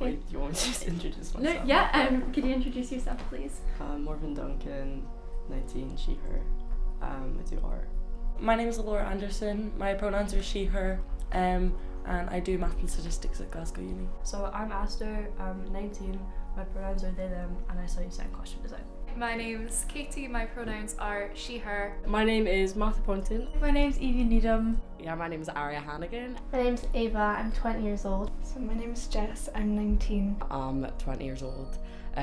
Okay. Wait, do you want me to just introduce myself? No, yeah, could you introduce yourself, please? Morven Duncan, 19, she, her. I do art. My name is Elora Anderson, my pronouns are she, her, and I do math and statistics at Glasgow Uni. So I'm Aster, I'm 19, my pronouns are they, them, and I study sound costume design. My name's Katie, my pronouns are she, her. My name is Martha Poynton. My name's Evie Needham. Yeah, my name is Aria Hannigan. My name's Ava, I'm 20 years old. So my name is Jess, I'm 19. I'm 20 years old.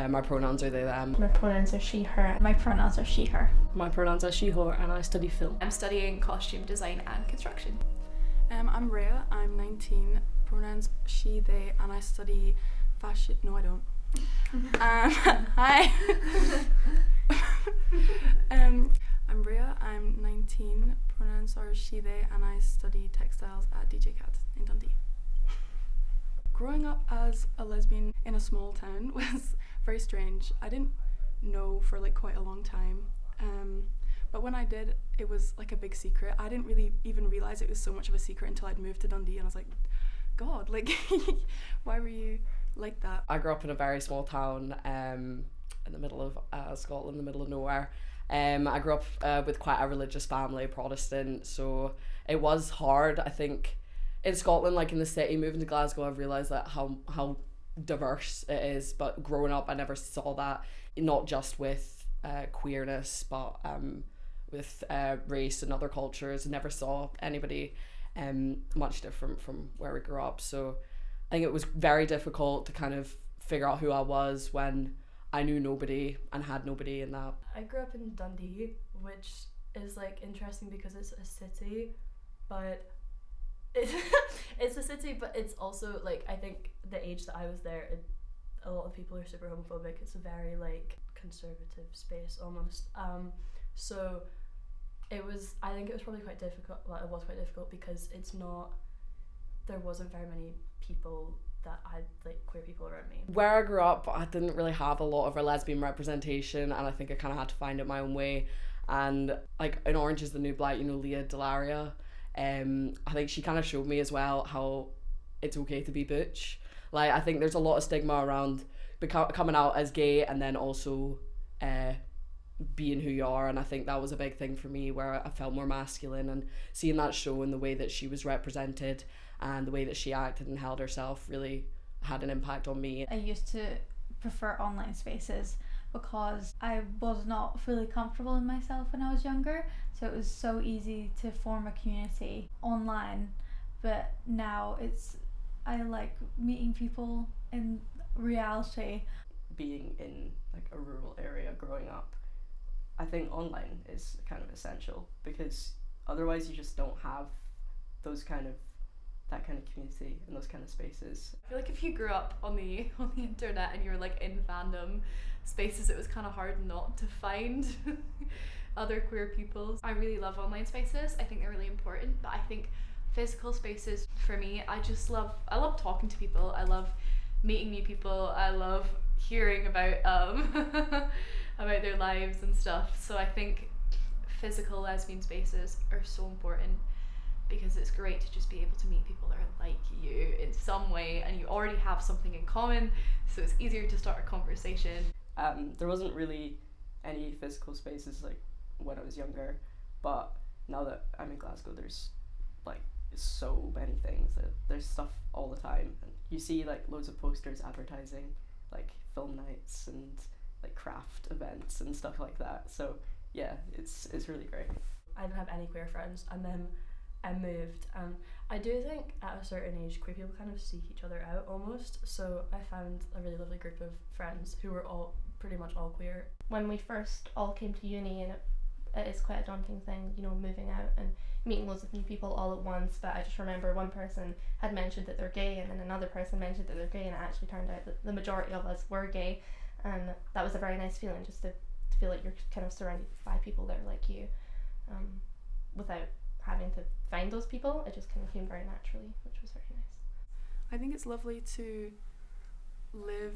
My pronouns are they, them. My pronouns are she, her. My pronouns are she, her. My pronouns are she, her, and I study film. I'm studying costume design and construction. I'm Reya, I'm 19, pronouns she, they, and I study fashion. No, I don't. Hi. I'm Reya, I'm 19, pronouns are she, they, and I study textiles at DJ Cat in Dundee. Growing up as a lesbian in a small town was very strange. I didn't know for like quite a long time, but when I did, it was like a big secret. I didn't really even realise it was so much of a secret until I'd moved to Dundee, and I was like, God, like, why were you like that? I grew up in a very small town in the middle of Scotland, in the middle of nowhere. I grew up with quite a religious family, Protestant, so it was hard. I think in Scotland, like in the city, moving to Glasgow, I've realised that how diverse it is, but growing up I never saw that, not just with queerness, but with race and other cultures. I never saw anybody much different from where we grew up, so I think it was very difficult to kind of figure out who I was when I knew nobody and had nobody in that. I grew up in Dundee, which is like interesting because it's a city, but it's a city, but it's also like, I think the age that I was there, a lot of people are super homophobic. It's a very like conservative space almost. So I think it was probably quite difficult. Well, it was quite difficult because there wasn't very many people that had like queer people around me. Where I grew up, I didn't really have a lot of a lesbian representation, and I think I kind of had to find it my own way. And like in Orange is the New Black, Leah Delaria, I think she kind of showed me as well how it's okay to be butch. Like, I think there's a lot of stigma around coming out as gay and then also being who you are, and I think that was a big thing for me, where I felt more masculine, and seeing that show and the way that she was represented and the way that she acted and held herself really had an impact on me. I used to prefer online spaces because I was not fully comfortable in myself when I was younger, so it was so easy to form a community online. But now I like meeting people in reality. Being in like a rural area growing up, I think online is kind of essential, because otherwise you just don't have that kind of community and those kind of spaces. I feel like if you grew up on the internet and you were like in fandom spaces, it was kind of hard not to find other queer people. I really love online spaces. I think they're really important, but I think physical spaces for me, I love talking to people. I love meeting new people. I love hearing about about their lives and stuff. So I think physical lesbian spaces are so important, because it's great to just be able to meet people that are like you in some way, and you already have something in common, so it's easier to start a conversation. There wasn't really any physical spaces like when I was younger, but now that I'm in Glasgow, there's like so many things. There's stuff all the time, and you see like loads of posters advertising like film nights and like craft events and stuff like that. So yeah, it's really great. I didn't have any queer friends, and then I moved, and I do think at a certain age queer people kind of seek each other out almost, so I found a really lovely group of friends who were all pretty much all queer. When we first all came to uni, and it is quite a daunting thing, moving out and meeting loads of new people all at once, but I just remember one person had mentioned that they're gay, and then another person mentioned that they're gay, and it actually turned out that the majority of us were gay, and that was a very nice feeling, just to feel like you're kind of surrounded by people that are like you, without having to find those people. It just kind of came very naturally, which was very nice. I think it's lovely to live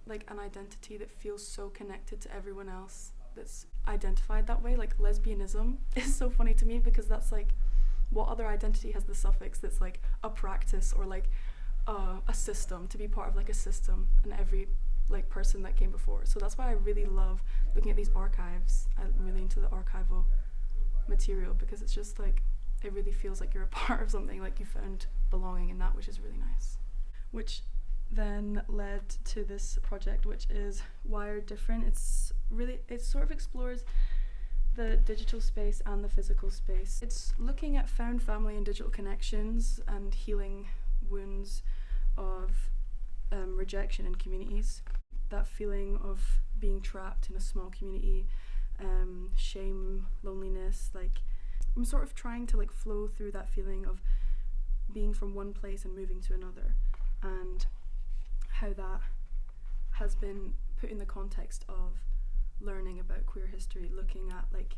like an identity that feels so connected to everyone else that's identified that way. Like lesbianism is so funny to me, because that's like, what other identity has the suffix that's like a practice or like a system, to be part of like a system, and every like person that came before. So that's why I really love looking at these archives. I'm really into the archival material because it's just like, it really feels like you're a part of something, like you found belonging in that, which is really nice. Which then led to this project, which is Wired Different. It sort of explores the digital space and the physical space. It's looking at found family and digital connections and healing wounds of rejection in communities. That feeling of being trapped in a small community, shame, loneliness, like I'm sort of trying to like flow through that feeling of being from one place and moving to another, and how that has been put in the context of learning about queer history, looking at like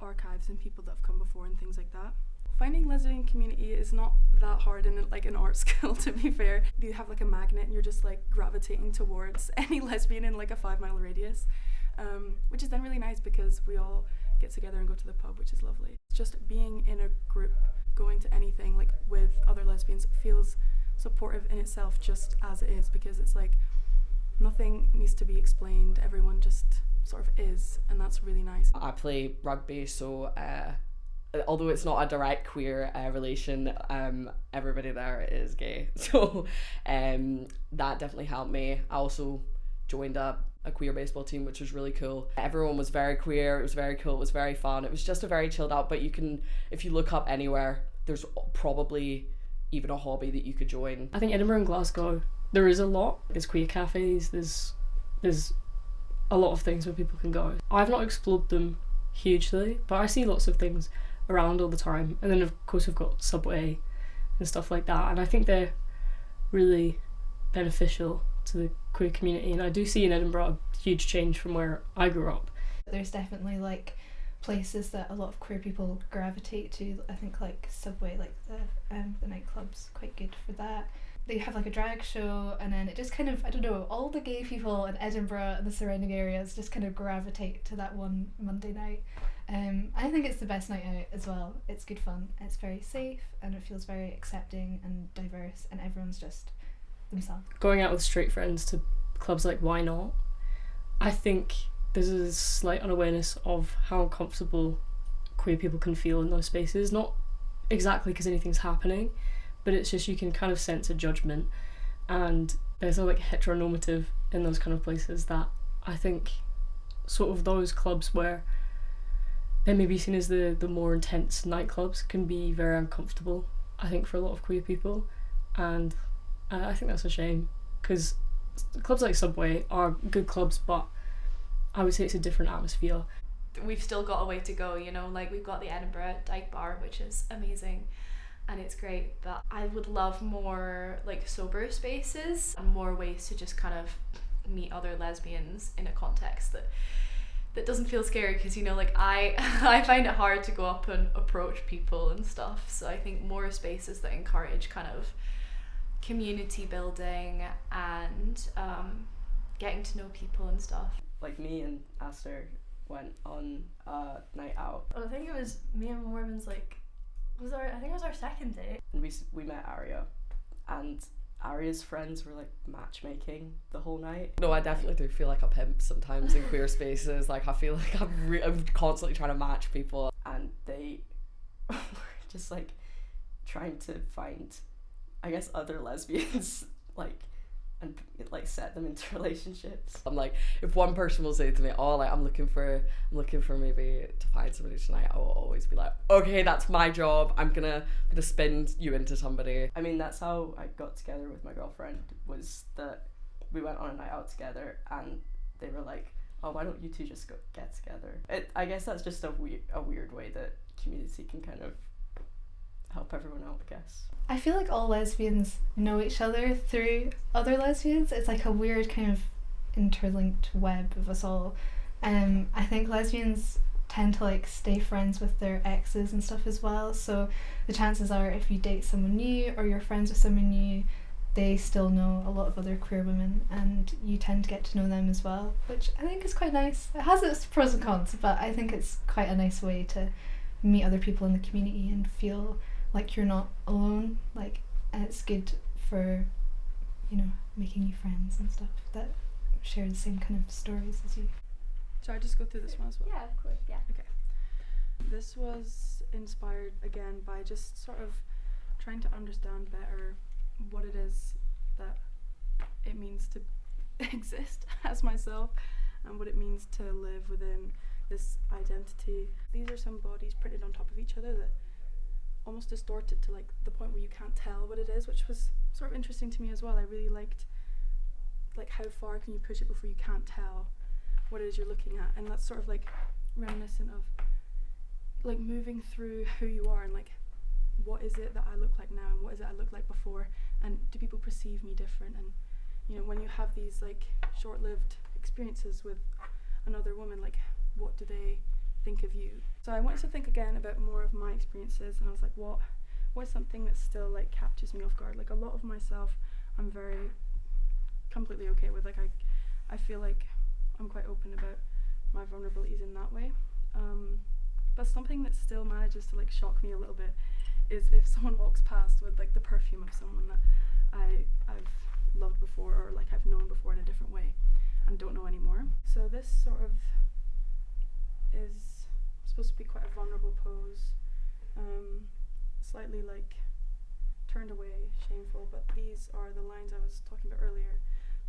archives and people that have come before and things like that. Finding lesbian community is not that hard in like an art skill, to be fair. You have like a magnet and you're just like gravitating towards any lesbian in like a 5-mile radius, which is then really nice because we all get together and go to the pub, which is lovely. Just being in a group, going to anything like with other lesbians feels supportive in itself just as it is, because it's like nothing needs to be explained, everyone just sort of is, and that's really nice. I play rugby, so although it's not a direct queer relation, everybody there is gay, so that definitely helped me. I also joined a queer baseball team, which was really cool. Everyone was very queer, it was very cool, it was very fun, it was just a very chilled out, but you can, if you look up anywhere, there's probably even a hobby that you could join. I think Edinburgh and Glasgow, there is a lot. There's queer cafes, there's a lot of things where people can go. I've not explored them hugely, but I see lots of things around all the time, and then of course we've got Subway and stuff like that, and I think they're really beneficial to the queer community, and I do see in Edinburgh a huge change from where I grew up. There's definitely like places that a lot of queer people gravitate to. I think like Subway, like the nightclub's quite good for that. They have like a drag show, and then it just kind of, I don't know, all the gay people in Edinburgh and the surrounding areas just kind of gravitate to that one Monday night. I think it's the best night out as well. It's good fun, it's very safe, and it feels very accepting and diverse, and everyone's just themselves. Going out with straight friends to clubs like Why Not, I think there's a slight unawareness of how uncomfortable queer people can feel in those spaces. Not exactly because anything's happening, but it's just you can kind of sense a judgment, and there's a like heteronormative in those kind of places that I think sort of those clubs where they may be seen as the more intense nightclubs can be very uncomfortable, I think, for a lot of queer people, and I think that's a shame, because clubs like Subway are good clubs, but I would say it's a different atmosphere. We've still got a way to go, you know, like we've got the Edinburgh Dyke bar, which is amazing and it's great, but I would love more like sober spaces and more ways to just kind of meet other lesbians in a context that doesn't feel scary, because, you know, like I find it hard to go up and approach people and stuff, so I think more spaces that encourage kind of community building and getting to know people and stuff. Like me and Aster went on a night out, Well, I think it was me and Morven's like, I think it was our second date. and we met Aria, and Aria's friends were like matchmaking the whole night. No, I definitely do feel like a pimp sometimes in queer spaces. Like I feel like I'm constantly trying to match people, And they were just like trying to find, I guess, other lesbians, like, and like set them into relationships. I'm like, if one person will say to me, oh, like I'm looking for maybe to find somebody tonight, I will always be like, okay, that's my job, I'm gonna spin you into somebody. I mean, that's how I got together with my girlfriend, was that we went on a night out together, and they were like, oh, why don't you two just get together? I guess that's just a weird way that community can kind of help everyone out, I guess. I feel like all lesbians know each other through other lesbians. It's like a weird kind of interlinked web of us all. I think lesbians tend to like stay friends with their exes and stuff as well, so the chances are if you date someone new or you're friends with someone new, they still know a lot of other queer women, and you tend to get to know them as well, which I think is quite nice. It has its pros and cons, but I think it's quite a nice way to meet other people in the community and feel like you're not alone. Like, and it's good for, you know, making new friends and stuff that share the same kind of stories as you. Should I just go through this one as well? Yeah, of course, yeah. Okay. This was inspired again by just sort of trying to understand better what it is that it means to exist as myself and what it means to live within this identity. These are some bodies printed on top of each other that almost distort it to like the point where you can't tell what it is, which was sort of interesting to me as well. I really liked like how far can you push it before you can't tell what it is you're looking at, and that's sort of like reminiscent of like moving through who you are and like what is it that I look like now and what is it I looked like before, and do people perceive me different, and you know, when you have these like short-lived experiences with another woman, like what do they think of you? So I wanted to think again about more of my experiences, and I was like, what's something that still like captures me off guard? Like a lot of myself I'm very completely okay with. Like I feel like I'm quite open about my vulnerabilities in that way, but something that still manages to like shock me a little bit is if someone walks past with like the perfume of someone that I've loved before, or like I've known before in a different way and don't know anymore. So this sort of is supposed to be quite a vulnerable pose, slightly like turned away, shameful, but these are the lines I was talking about earlier,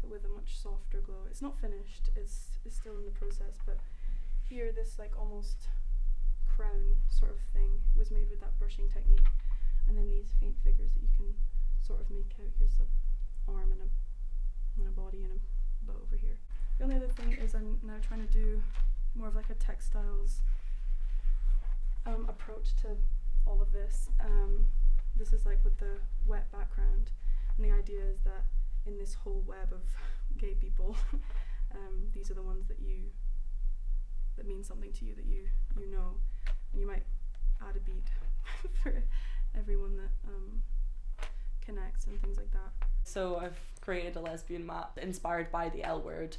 but with a much softer glow. It's not finished, it's still in the process, but here this like almost crown sort of thing was made with that brushing technique, and then these faint figures that you can sort of make out. Here's a arm and a body and a bow over here. The only other thing is I'm now trying to do more of like a textiles approach to all of this. This is like with the wet background, and the idea is that in this whole web of gay people, these are the ones that mean something to you, that you know, and you might add a beat for everyone that connects and things like that. So I've created a lesbian map inspired by the L word,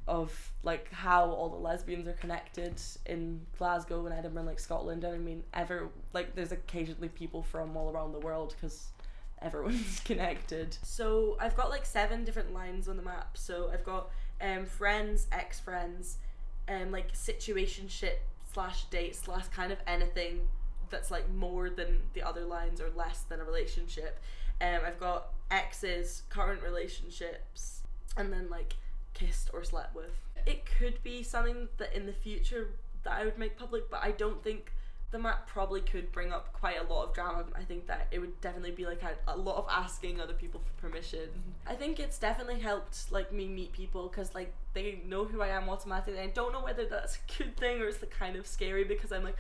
of like how all the lesbians are connected in Glasgow and Edinburgh and like Scotland, and I mean there's occasionally people from all around the world because everyone's connected. So I've got like 7 different lines on the map. So I've got friends, ex-friends, like situationship / date / kind of anything that's like more than the other lines or less than a relationship. I've got exes, current relationships, and then like kissed or slept with. It could be something that in the future that I would make public, but I don't think the map probably could bring up quite a lot of drama. I think that it would definitely be like a lot of asking other people for permission. I think it's definitely helped like me meet people because like they know who I am automatically. I don't know whether that's a good thing or it's the kind of scary because I'm like,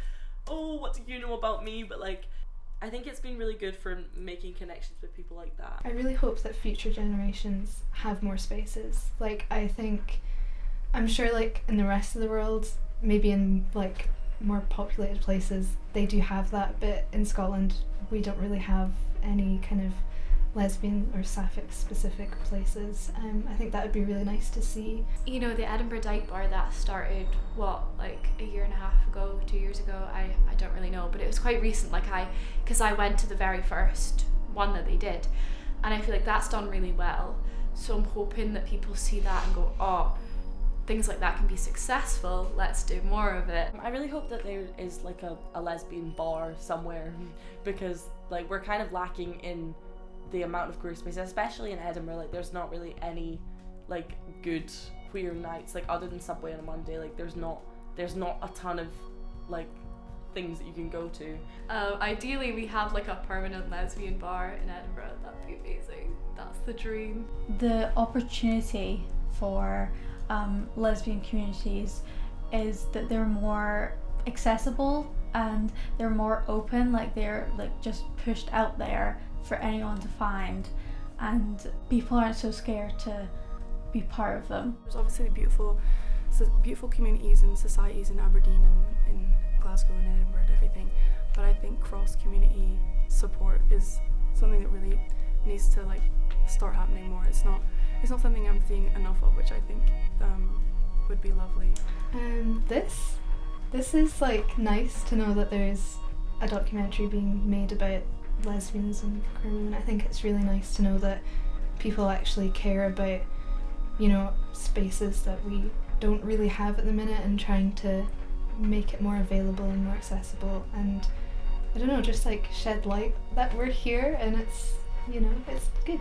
oh, what do you know about me? But like I think it's been really good for making connections with people like that. I really hope that future generations have more spaces. Like I'm sure like in the rest of the world, maybe in like more populated places, they do have that, but in Scotland we don't really have any kind of lesbian or sapphic specific places. I think that would be really nice to see. You know, the Edinburgh Dyke bar that started like a year and a half ago, 2 years ago, I don't really know, but it was quite recent, because I went to the very first one that they did, and I feel like that's done really well. So I'm hoping that people see that and go, oh, things like that can be successful, let's do more of it. I really hope that there is like a lesbian bar somewhere, because like we're kind of lacking in the amount of queer spaces, especially in Edinburgh. Like there's not really any like good queer nights, like other than Subway on a Monday. Like there's not a ton of like things that you can go to. Ideally we have like a permanent lesbian bar in Edinburgh. That'd be amazing. That's the dream. The opportunity for lesbian communities is that they're more accessible and they're more open, like they're like just pushed out there for anyone to find, and people aren't so scared to be part of them. There's obviously beautiful communities and societies in Aberdeen and in Glasgow and Edinburgh and everything, but I think cross-community support is something that really needs to like start happening more. It's not something I'm seeing enough of, which I think would be lovely. This is like nice to know that there's a documentary being made about lesbians and queer women. I think it's really nice to know that people actually care about, you know, spaces that we don't really have at the minute and trying to make it more available and more accessible, and I don't know, just like shed light that we're here and it's, you know, it's good.